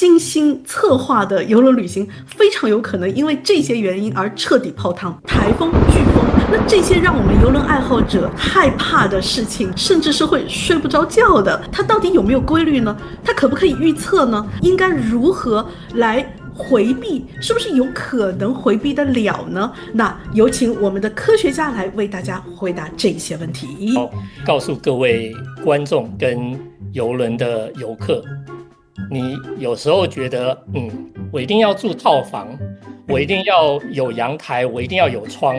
精心策划的邮轮旅行非常有可能因为这些原因而彻底泡汤，台风、飓风，那这些让我们邮轮爱好者害怕的事情，甚至是会睡不着觉的，它到底有没有规律呢？它可不可以预测呢？应该如何来回避，是不是有可能回避得了呢？那有请我们的科学家来为大家回答这些问题。好，告诉各位观众跟邮轮的游客，你有时候觉得，我一定要住套房，我一定要有阳台，我一定要有窗。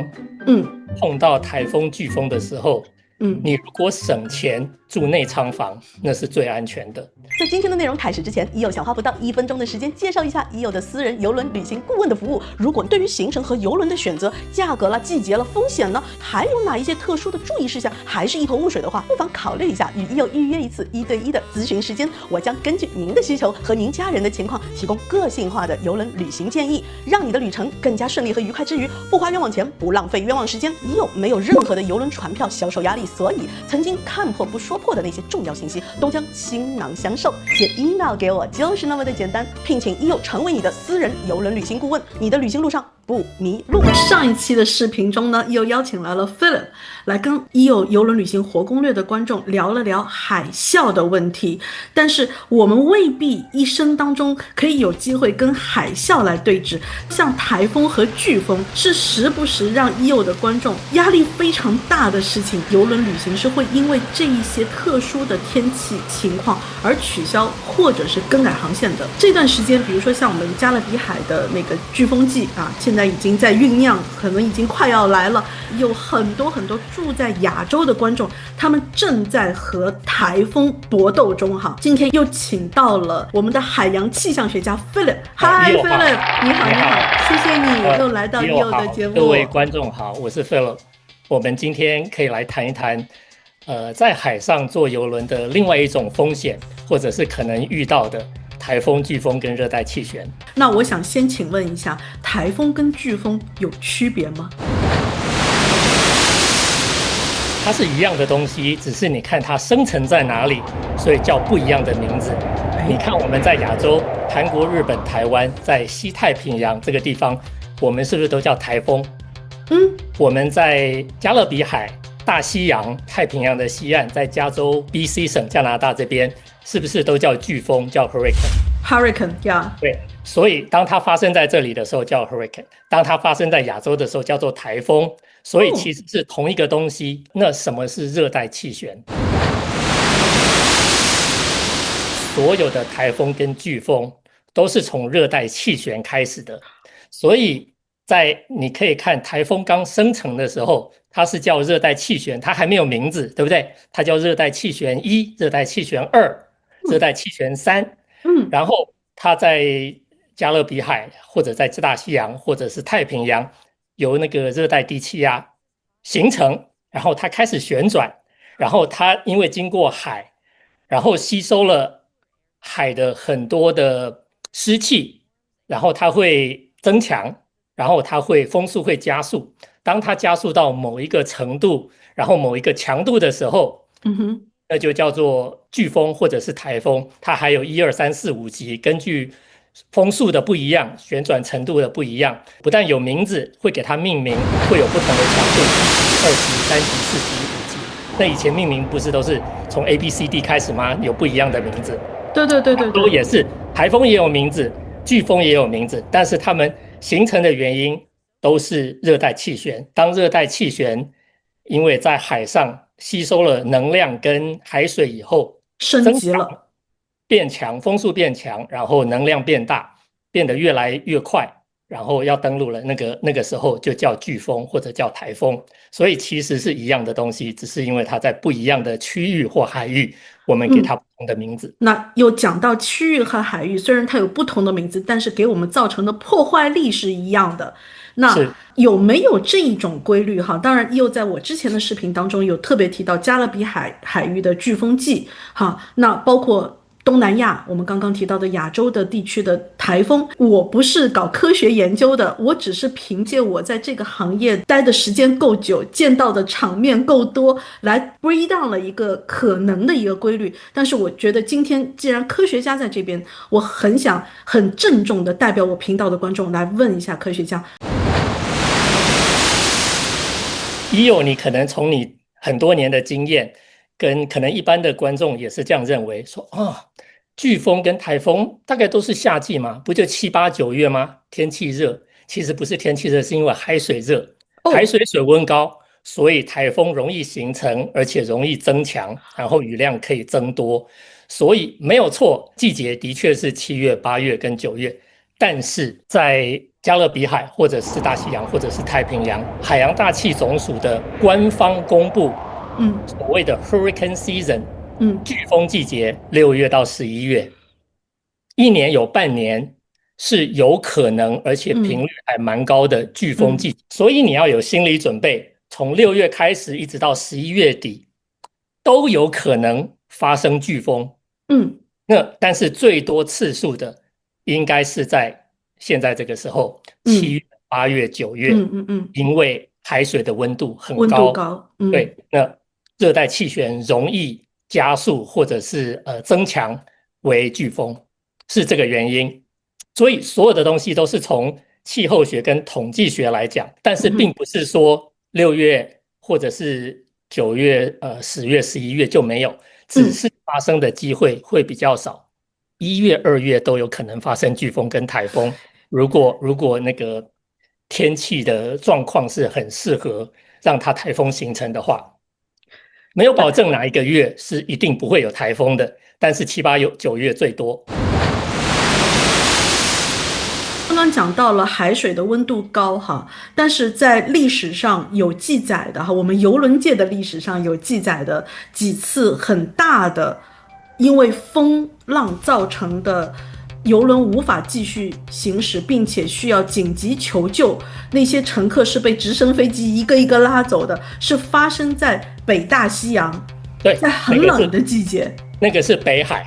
碰到台风、飓风的时候，你如果省钱住内舱房，那是最安全的。在今天的内容开始之前，已有想花不到1分钟的时间介绍一下已有的私人邮轮旅行顾问的服务。如果对于行程和邮轮的选择、价格啦、季节了、风险呢，还有哪一些特殊的注意事项，还是一头雾水的话，不妨考虑一下与已有预约一次1对1的咨询时间。我将根据您的需求和您家人的情况，提供个性化的邮轮旅行建议，让你的旅程更加顺利和愉快之余，不花冤枉钱，不浪费冤枉时间。已有没有任何的邮轮船票销售压力，所以曾经看破不说破的那些重要信息，都将倾囊相授。写 email 给我就是那么的简单，聘请已有成为你的私人邮轮旅行顾问，你的旅行路上不迷路。上一期的视频中呢，又邀请来了 Philip 来跟已有邮轮旅行活攻略的观众聊了聊海啸的问题，但是我们未必一生当中可以有机会跟海啸来对峙，像台风和飓风是时不时让已有的观众压力非常大的事情，邮轮旅行是会因为这一些特殊的天气情况而取消或者是更改航线的。这段时间比如说像我们加勒比海的那个飓风季啊，现在已经在酝酿，可能已经快要来了，有很多住在亚洲的观众，他们正在和台风搏斗中哈。今天又请到了我们的海洋气象学家 Philip。 Hi Philip， 你好，谢谢你又来到已有的节目。各位观众好，我是 Philip。 我们今天可以来谈一谈在海上坐邮轮的另外一种风险，或者是可能遇到的台风、飓风跟热带气旋。那我想先请问一下，台风跟飓风有区别吗？它是一样的东西，只是你看它生成在哪里，所以叫不一样的名字。你看我们在亚洲，韩国、日本、台湾，在西太平洋这个地方，我们是不是都叫台风？我们在加勒比海、大西洋、太平洋的西岸，在加州 BC 省加拿大这边，是不是都叫飓风，叫 hurricane？ yeah。 对，所以当它发生在这里的时候叫 hurricane， 当它发生在亚洲的时候叫做台风，所以其实是同一个东西。那什么是热带气旋？所有的台风跟飓风都是从热带气旋开始的，所以你可以看台风刚生成的时候，它是叫热带气旋，它还没有名字，对不对？它叫热带气旋1、热带气旋2、热带气旋3。然后它在加勒比海或者在大西洋或者是太平洋由那个热带低气压形成，然后它开始旋转，然后它因为经过海，然后吸收了海的很多的湿气，然后它会增强，然后它会风速会加速。当它加速到某一个程度，然后某一个强度的时候，那就叫做飓风或者是台风。它还有1、2、3、4、5级，根据风速的不一样，旋转程度的不一样，不但有名字，会给它命名，会有不同的强度，1级、2级、3级、4级、5级。那以前命名不是都是从 A、B、C、D 开始吗？有不一样的名字。对，都也是，台风也有名字，飓风也有名字，但是它们形成的原因都是热带气旋。当热带气旋因为在海上吸收了能量跟海水以后，升级了，变强，风速变强，然后能量变大，变得越来越快，然后要登陆了，那个时候就叫飓风或者叫台风。所以其实是一样的东西，只是因为它在不一样的区域或海域，我们给它不同的名字。那又讲到区域和海域，虽然它有不同的名字，但是给我们造成的破坏力是一样的。那有没有这一种规律哈？当然，又在我之前的视频当中有特别提到加勒比海海域的飓风季哈，那包括东南亚，我们刚刚提到的亚洲的地区的台风，我不是搞科学研究的，我只是凭借我在这个行业待的时间够久，见到的场面够多，来 break down 了一个可能的一个规律。但是我觉得今天既然科学家在这边，我很想很郑重的代表我频道的观众来问一下科学家。EO，你可能从你很多年的经验，跟可能一般的观众也是这样认为，说飓风跟台风大概都是夏季嘛，不就7、8、9月吗？天气热，其实不是天气热，是因为海水热，海水水温高，所以台风容易形成，而且容易增强，然后雨量可以增多，所以没有错，季节的确是7月、8月跟9月，但是在加勒比海或者是大西洋或者是太平洋，海洋大气总署的官方公布，所谓的 Hurricane Season，飓风季节6月到11月，一年有半年是有可能，而且频率还蛮高的飓风季节，所以你要有心理准备，从6月开始一直到11月底，都有可能发生飓风。但是最多次数的应该是在现在这个时候，7月、8月、9月，因为海水的温度很高，对，那热带气旋容易加速或者是增强为飓风，是这个原因。所以所有的东西都是从气候学跟统计学来讲，但是并不是说6月或者是9月、10月、11月就没有，只是发生的机会会比较少。1月、2月都有可能发生飓风跟台风。如果那个天气的状况是很适合让它台风形成的话，没有保证哪一个月是一定不会有台风的，但是7、8、9月最多。刚刚讲到了海水的温度高哈，但是在历史上有记载的哈，我们邮轮界的历史上有记载的几次很大的因为风浪造成的邮轮无法继续行驶，并且需要紧急求救，那些乘客是被直升飞机一个一个拉走的，是发生在北大西洋，对，在很冷的季节，那个是北海，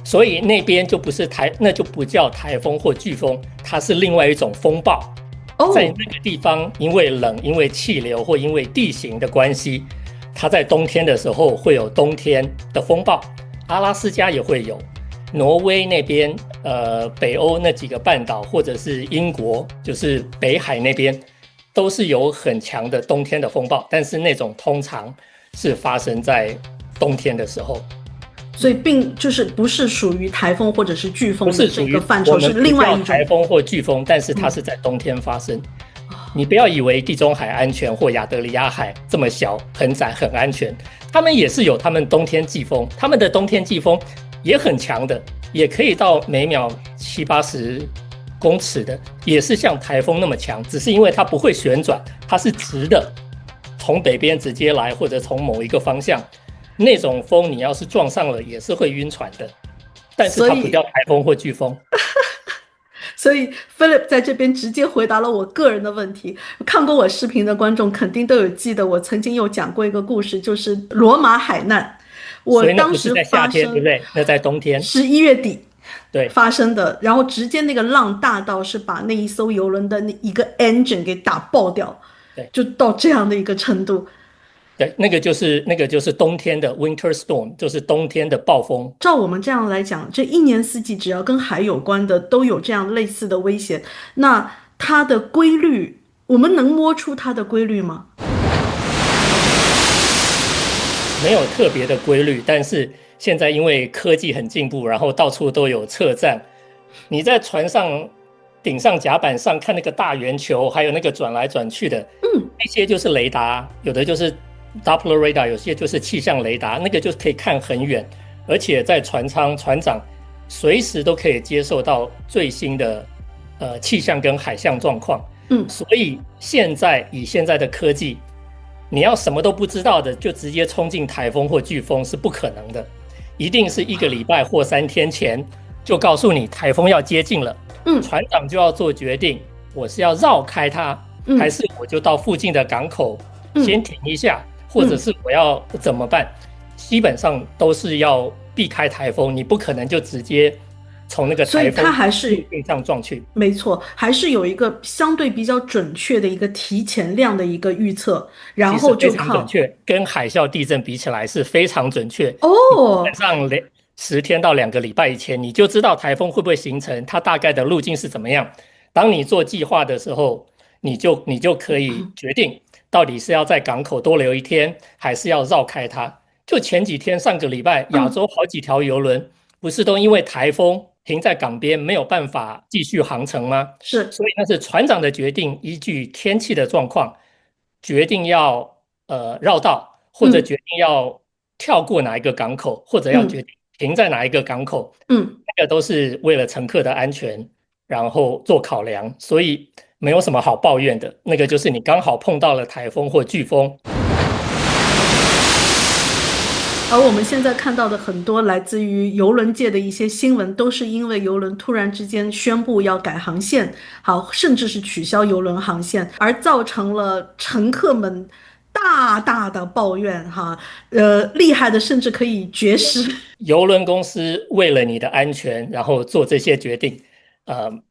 所以那边就不是那就不叫台风或飓风，它是另外一种风暴。在那个地方，因为冷，因为气流或因为地形的关系，它在冬天的时候会有冬天的风暴，阿拉斯加也会有。挪威那边，北欧那几个半岛，或者是英国，就是北海那边，都是有很强的冬天的风暴，但是那种通常是发生在冬天的时候，所以并就是不是属于台风或者是飓风的这个范畴，是另外一种台风或飓风，但是它是在冬天发生。你不要以为地中海安全或亚得里亚海这么小、很窄、很安全，他们也是有他们冬天季风，他们的冬天季风也很强的，也可以到每秒70、80公尺的，也是像台风那么强，只是因为它不会旋转，它是直的，从北边直接来，或者从某一个方向，那种风你要是撞上了也是会晕船的，但是它不叫台风或飓风。所以 Philip 在这边直接回答了我个人的问题。看过我视频的观众肯定都有记得，我曾经有讲过一个故事，就是罗马海难。我当时在夏天，对不对？那在冬天，11月底对发生的，然后直接那个浪大到是把那一艘游轮的那一个 engine 给打爆掉，对，就到这样的一个程度。对，那个就是冬天的 winter storm， 就是冬天的暴风。照我们这样来讲，这一年四季只要跟海有关的都有这样类似的危险，那它的规律，我们能摸出它的规律吗？没有特别的规律，但是现在因为科技很进步，然后到处都有测站，你在船上顶上甲板上看那个大圆球，还有那个转来转去的，那些就是雷达，有的就是 Doppler radar， 有些就是气象雷达，那个就可以看很远，而且在船舱船长随时都可以接受到最新的气象跟海象状况。所以现在的科技，你要什么都不知道的就直接冲进台风或飓风是不可能的，一定是1个礼拜或3天前就告诉你台风要接近了，船长就要做决定，我是要绕开它，还是我就到附近的港口先停一下，或者是我要怎么办，基本上都是要避开台风，你不可能就直接从那个所以台风它还是路径上撞去。没错，还是有一个相对比较准确的一个提前量的一个预测，然后其实非就靠常准确，跟海啸地震比起来是非常准确。基哦，本上10天到2个礼拜以前，你就知道台风会不会形成，它大概的路径是怎么样。当你做计划的时候，你就可以决定到底是要在港口多留一天，还是要绕开它。就前几天上个礼拜，亚洲好几条邮轮不是都因为台风停在港边，没有办法继续航程吗？是所以那是船长的决定，依据天气的状况，决定要绕道，或者决定要跳过哪一个港口，或者要决定停在哪一个港口，那个都是为了乘客的安全，然后做考量，所以没有什么好抱怨的。那个就是你刚好碰到了台风或飓风。而我们现在看到的很多来自于邮轮界的一些新闻，都是因为邮轮突然之间宣布要改航线，好，甚至是取消邮轮航线，而造成了乘客们大大的抱怨哈，厉害的甚至可以绝食。邮轮公司为了你的安全，然后做这些决定，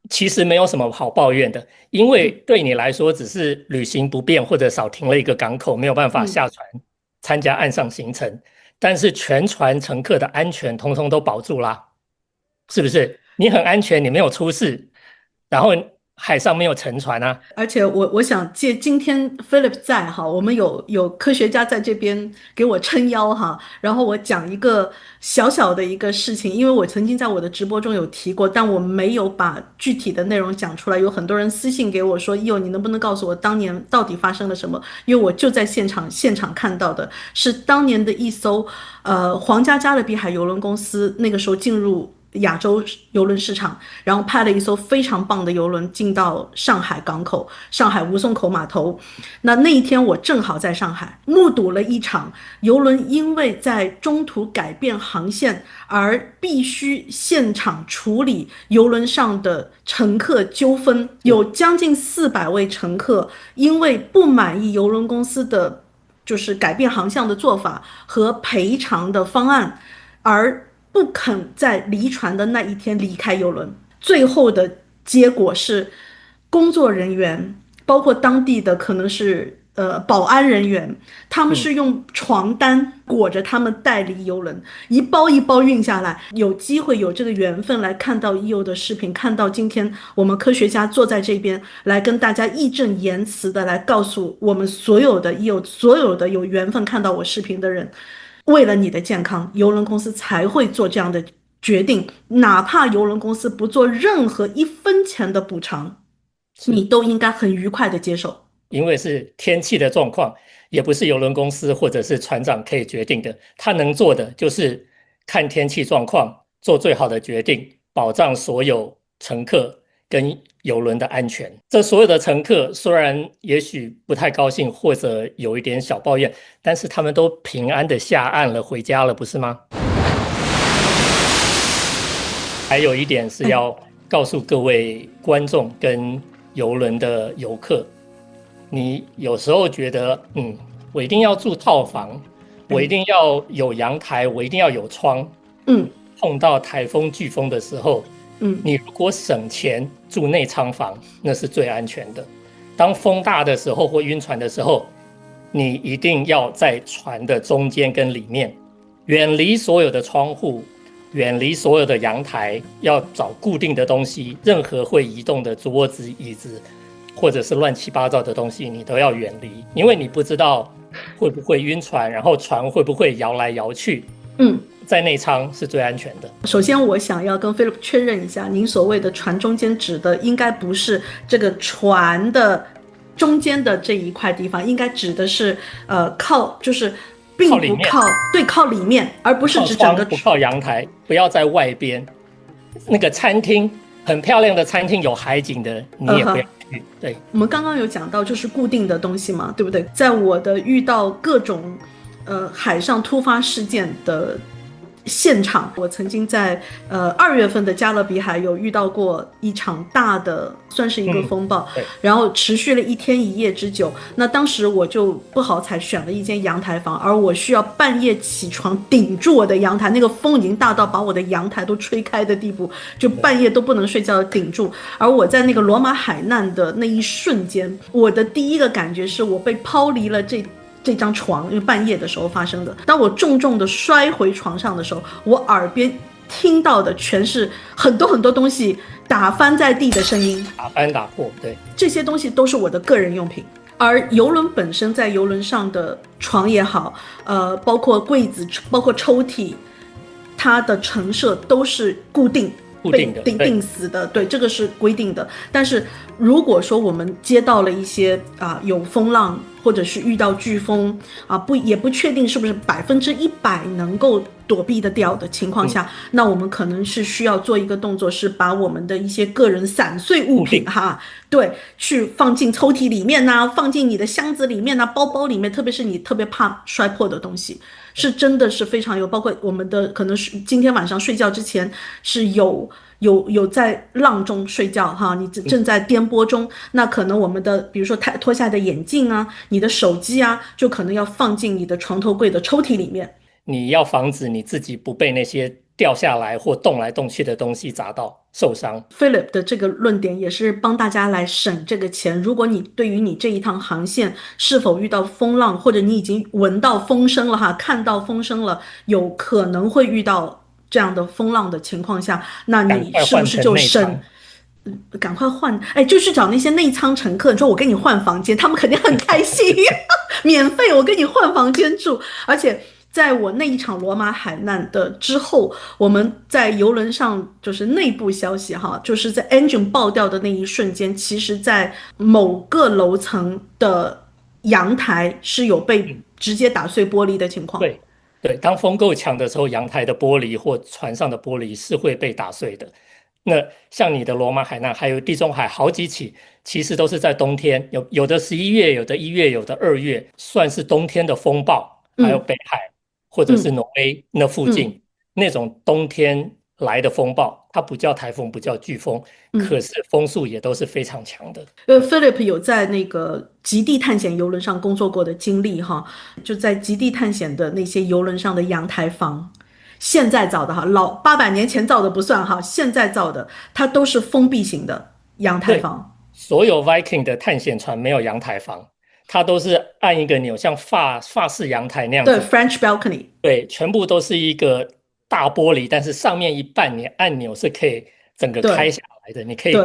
其实没有什么好抱怨的，因为对你来说只是旅行不便或者少停了一个港口，没有办法下船参加岸上行程。但是全船乘客的安全通通都保住啦，是不是？你很安全，你没有出事，然后海上没有沉船啊。而且我想借今天 Philip 在哈，我们有科学家在这边给我撑腰哈，然后我讲一个小小的一个事情，因为我曾经在我的直播中有提过，但我没有把具体的内容讲出来。有很多人私信给我说：“哟，你能不能告诉我当年到底发生了什么？”因为我就在现场看到的是当年的一艘皇家加勒比海邮轮公司那个时候进入亚洲邮轮市场，然后派了一艘非常棒的邮轮进到上海港口，上海吴淞口码头。那一天我正好在上海，目睹了一场邮轮因为在中途改变航线而必须现场处理邮轮上的乘客纠纷，有将近400位乘客因为不满意邮轮公司的就是改变航向的做法和赔偿的方案，而不肯在离船的那一天离开邮轮。最后的结果是，工作人员包括当地的可能是保安人员，他们是用床单裹着他们带离邮轮，一包一包运下来。有机会有这个缘分来看到 EO 的视频，看到今天我们科学家坐在这边来跟大家义正言辞的来告诉我们所有的 EO 所有的有缘分看到我视频的人，为了你的健康，邮轮公司才会做这样的决定，哪怕邮轮公司不做任何1分钱的补偿，你都应该很愉快的接受。因为是天气的状况，也不是邮轮公司或者是船长可以决定的，他能做的就是看天气状况，做最好的决定，保障所有乘客跟邮轮的安全。这所有的乘客虽然也许不太高兴，或者有一点小抱怨，但是他们都平安的下岸了，回家了，不是吗？还有一点是要告诉各位观众跟邮轮的游客，你有时候觉得我一定要住套房，我一定要有阳台，我一定要有窗，碰到台风飓风的时候，你如果省钱住内舱房，那是最安全的。当风大的时候或晕船的时候，你一定要在船的中间跟里面，远离所有的窗户，远离所有的阳台，要找固定的东西，任何会移动的桌子、椅子，或者是乱七八糟的东西，你都要远离，因为你不知道会不会晕船，然后船会不会摇来摇去。在内舱是最安全的。首先我想要跟 Philip 确认一下，您所谓的船中间指的应该不是这个船的中间的这一块地方，应该指的是靠就是并不靠里面，而不是指整个不靠阳台，不要在外边。那个餐厅很漂亮的餐厅有海景的，你也不要去。对，我们刚刚有讲到就是固定的东西嘛，对不对？在我的遇到各种海上突发事件的现场。我曾经在2月份的加勒比海有遇到过一场大的，算是一个风暴，然后持续了1天1夜之久。那当时我就不好彩选了一间阳台房，而我需要半夜起床顶住我的阳台，那个风已经大到把我的阳台都吹开的地步，就半夜都不能睡觉的顶住。而我在那个罗马海难的那一瞬间，我的第一个感觉是我被抛离了这张床，因为半夜的时候发生的。当我重重的摔回床上的时候，我耳边听到的全是很多很多东西打翻在地的声音，打翻打破，对，这些东西都是我的个人用品。而邮轮本身，在邮轮上的床也好，包括柜子，包括抽屉，它的陈设都是固定的定死的，对，这个是规定的。但是如果说我们接到了一些有风浪，或者是遇到飓风也不确定是不是100%能够躲避得掉的情况下，那我们可能是需要做一个动作，是把我们的一些个人散碎物品对，去放进抽屉里面放进你的箱子里面包包里面，特别是你特别怕摔破的东西，是真的是非常有。包括我们的可能是今天晚上睡觉之前是有在浪中睡觉你正在颠簸中，那可能我们的比如说脱下的眼镜你的手机就可能要放进你的床头柜的抽屉里面。你要防止你自己不被那些掉下来或动来动去的东西砸到受伤。 Philip 的这个论点也是帮大家来省这个钱。如果你对于你这一趟航线是否遇到风浪，或者你已经闻到风声了看到风声了，有可能会遇到这样的风浪的情况下，那你是不是就省赶快换就去找那些内舱乘客，你说我给你换房间，他们肯定很开心免费我给你换房间住。而且在我那一场罗马海难的之后，我们在邮轮上就是内部消息就是在 engine 爆掉的那一瞬间，其实在某个楼层的阳台是有被直接打碎玻璃的情况。对，当风够强的时候，阳台的玻璃或船上的玻璃是会被打碎的。那像你的罗马海难还有地中海好几起，其实都是在冬天，有的11月，有的1月，有的2月，算是冬天的风暴。还有北海或者是挪威那附近那种冬天来的风暴，它不叫台风，不叫飓风，可是风速也都是非常强的。Philip 有在那个极地探险邮轮上工作过的经历就在极地探险的那些邮轮上的阳台房，现在造的老800年前造的不算现在造的它都是封闭型的阳台房。所有 Viking 的探险船没有阳台房，它都是按一个钮，像法式阳台那样子。对 ，French balcony。对，全部都是一个大玻璃，但是上面一半你按钮是可以整个开下来的，你可以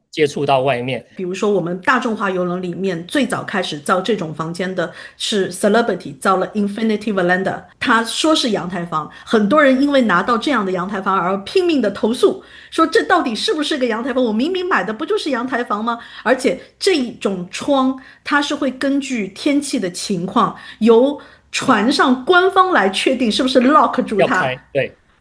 接触到外面。比如说我们大众化邮轮里面最早开始造这种房间的是 Celebrity 造了 Infinity Veranda， 他说是阳台房，很多人因为拿到这样的阳台房而拼命的投诉，说这到底是不是个阳台房，我明明买的不就是阳台房吗？而且这种窗它是会根据天气的情况由船上官方来确定是不是 lock 住它。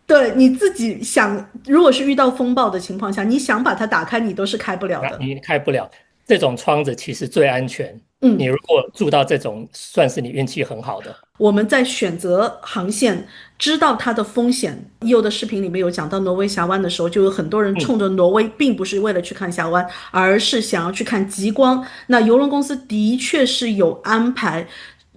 对，你自己想，如果是遇到风暴的情况下，你想把它打开，你都是开不了的。你开不了，这种窗子其实最安全。你如果住到这种，算是你运气很好的。我们在选择航线，知道它的风险。EO的视频里面有讲到挪威峡湾的时候，就有很多人冲着挪威，并不是为了去看峡湾，而是想要去看极光。那邮轮公司的确是有安排，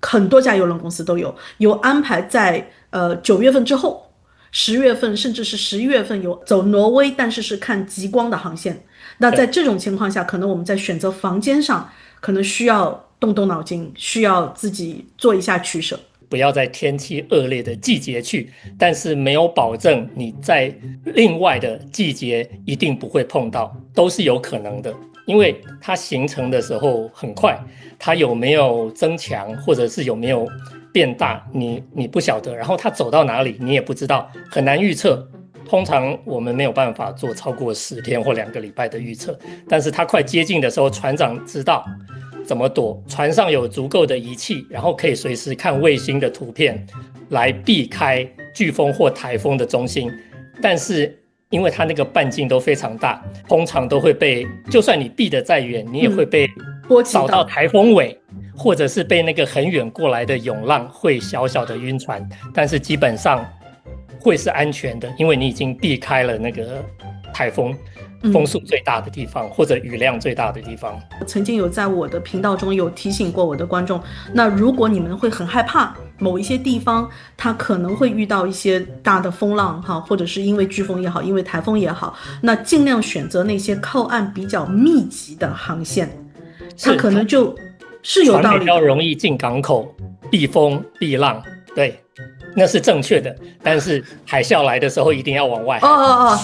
很多家邮轮公司都有安排在9月份之后。10月份甚至是11月份有走挪威，但是看极光的航线。那在这种情况下，可能我们在选择房间上可能需要动动脑筋，需要自己做一下取舍。不要在天气恶劣的季节去，但是没有保证你在另外的季节一定不会碰到，都是有可能的。因为它形成的时候很快，它有没有增强或者是有没有变大，你不晓得，然后它走到哪里你也不知道，很难预测。通常我们没有办法做超过10天或2个礼拜的预测，但是它快接近的时候，船长知道怎么躲，船上有足够的仪器，然后可以随时看卫星的图片来避开飓风或台风的中心。但是因为它那个半径都非常大，通常都会被，就算你避得再远，你也会被扫到台风尾，或者是被那个很远过来的涌浪会小小的晕船，但是基本上会是安全的，因为你已经避开了那个台风风速最大的地方，或者雨量最大的地方。曾经有在我的频道中有提醒过我的观众，那如果你们会很害怕某一些地方它可能会遇到一些大的风浪哈，或者是因为飓风也好，因为台风也好，那尽量选择那些靠岸比较密集的航线，它可能就是有道理的，船比较容易进港口避风避浪，对，那是正确的。但是海啸来的时候一定要往外海。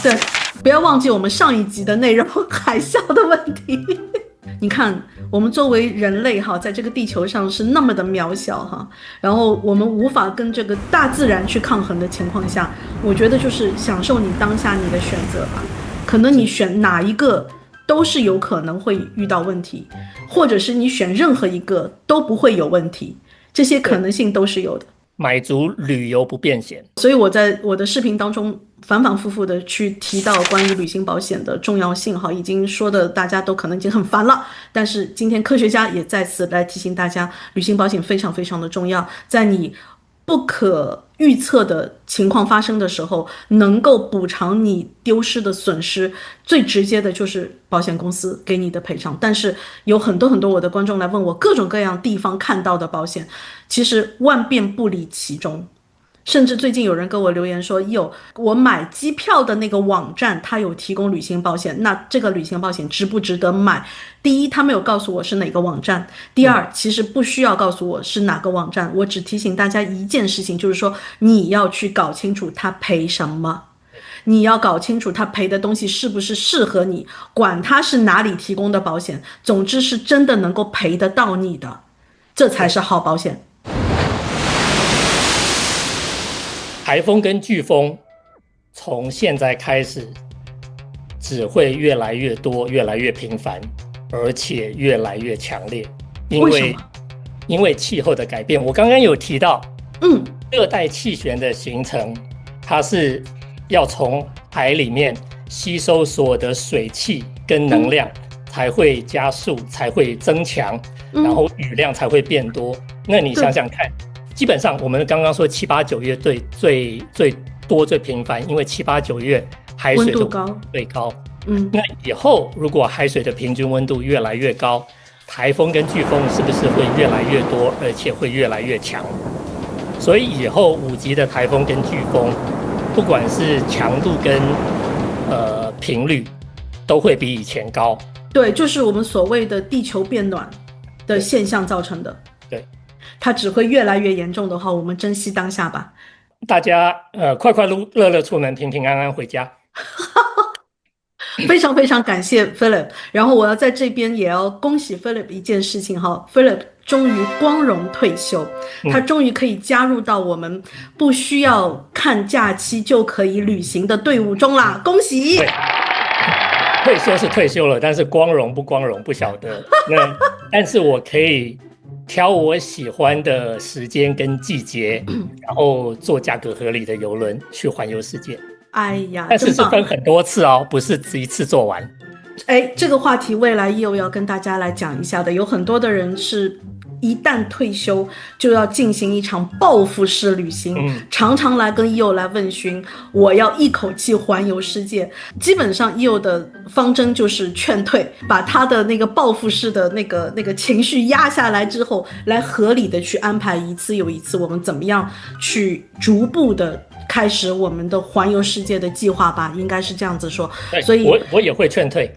对，不要忘记我们上一集的内容，海啸的问题。你看，我们作为人类哈，在这个地球上是那么的渺小哈，然后我们无法跟这个大自然去抗衡的情况下，我觉得就是享受你当下你的选择吧。可能你选哪一个都是有可能会遇到问题，或者是你选任何一个都不会有问题，这些可能性都是有的。买足旅游不便险，所以我在我的视频当中反反复复的去提到关于旅行保险的重要性哈，已经说的大家都可能已经很烦了，但是今天科学家也再次来提醒大家，旅行保险非常非常的重要，在你不可预测的情况发生的时候，能够补偿你丢失的损失，最直接的就是保险公司给你的赔偿。但是有很多我的观众来问我各种各样地方看到的保险，其实万变不离其中。甚至最近有人跟我留言说，我买机票的那个网站它有提供旅行保险，那这个旅行保险值不值得买？第一，他没有告诉我是哪个网站；第二，其实不需要告诉我是哪个网站，我只提醒大家一件事情，就是说你要去搞清楚他赔什么，你要搞清楚他赔的东西是不是适合你，管他是哪里提供的保险，总之是真的能够赔得到你的，这才是好保险。台风跟飓风从现在开始只会越来越多，越来越频繁，而且越来越强烈。因为气候的改变，我刚刚有提到，热带气旋的形成，它是要从海里面吸收所有的水汽跟能量，才会加速，才会增强，然后雨量才会变多。那你想想看，基本上我们刚刚说7、8、9月最多最频繁，因为7、8、9月海水都最高。那以后如果海水的平均温度越来越高，台风跟飓风是不是会越来越多，而且会越来越强？所以以后5级的台风跟飓风，不管是强度跟频率，都会比以前高。对，就是我们所谓的地球变暖的现象造成的。对。它只会越来越严重的话，我们珍惜当下吧。大家快快乐乐出门，平平安安回家。非常非常感谢 Philip， 然后我要在这边也要恭喜 Philip 一件事情哈 ，Philip 终于光荣退休，他终于可以加入到我们不需要看假期就可以旅行的队伍中啦，恭喜！退休是退休了，但是光荣不光荣不晓得。但是我可以挑我喜欢的时间跟季节，然后坐价格合理的邮轮去环游世界。哎呀，但是是分很多次哦，不是一次做完。这个话题未来又要跟大家来讲一下的。有很多的人是一旦退休就要进行一场报复式旅行，常常来跟EO来问询，我要一口气环游世界。基本上EO的方针就是劝退，把他的那个报复式的那个情绪压下来之后，来合理的去安排一次又一次，我们怎么样去逐步的开始我们的环游世界的计划吧，应该是这样子说。所以我也会劝退，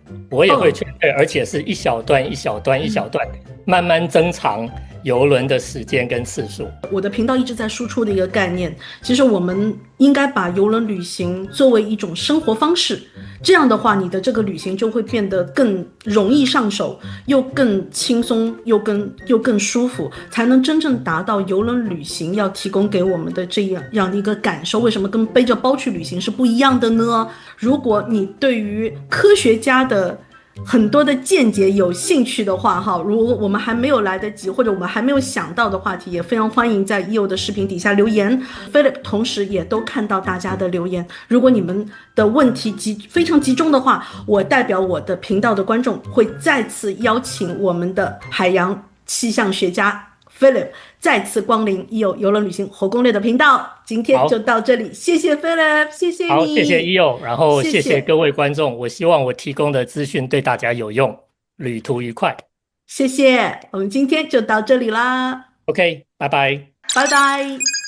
而且是一小段一小段一小段，慢慢增长邮轮的时间跟次数。我的频道一直在输出的一个概念，其实我们应该把邮轮旅行作为一种生活方式，这样的话你的这个旅行就会变得更容易上手，又更轻松，又更舒服，才能真正达到邮轮旅行要提供给我们的这样的一个感受。为什么跟背着包去旅行是不一样的呢？如果你对于科学家的很多的见解有兴趣的话哈，如果我们还没有来得及，或者我们还没有想到的话题，也非常欢迎在EO的视频底下留言。Philip 同时也都看到大家的留言，如果你们的问题非常集中的话，我代表我的频道的观众会再次邀请我们的海洋气象学家 Philip 再次光临一游邮轮旅行活攻略的频道。今天就到这里，谢谢 Philip， 谢谢你。好，谢谢一游，然后谢谢谢谢各位观众，我希望我提供的资讯对大家有用，旅途愉快。谢谢，我们今天就到这里啦，OK，拜拜。拜拜。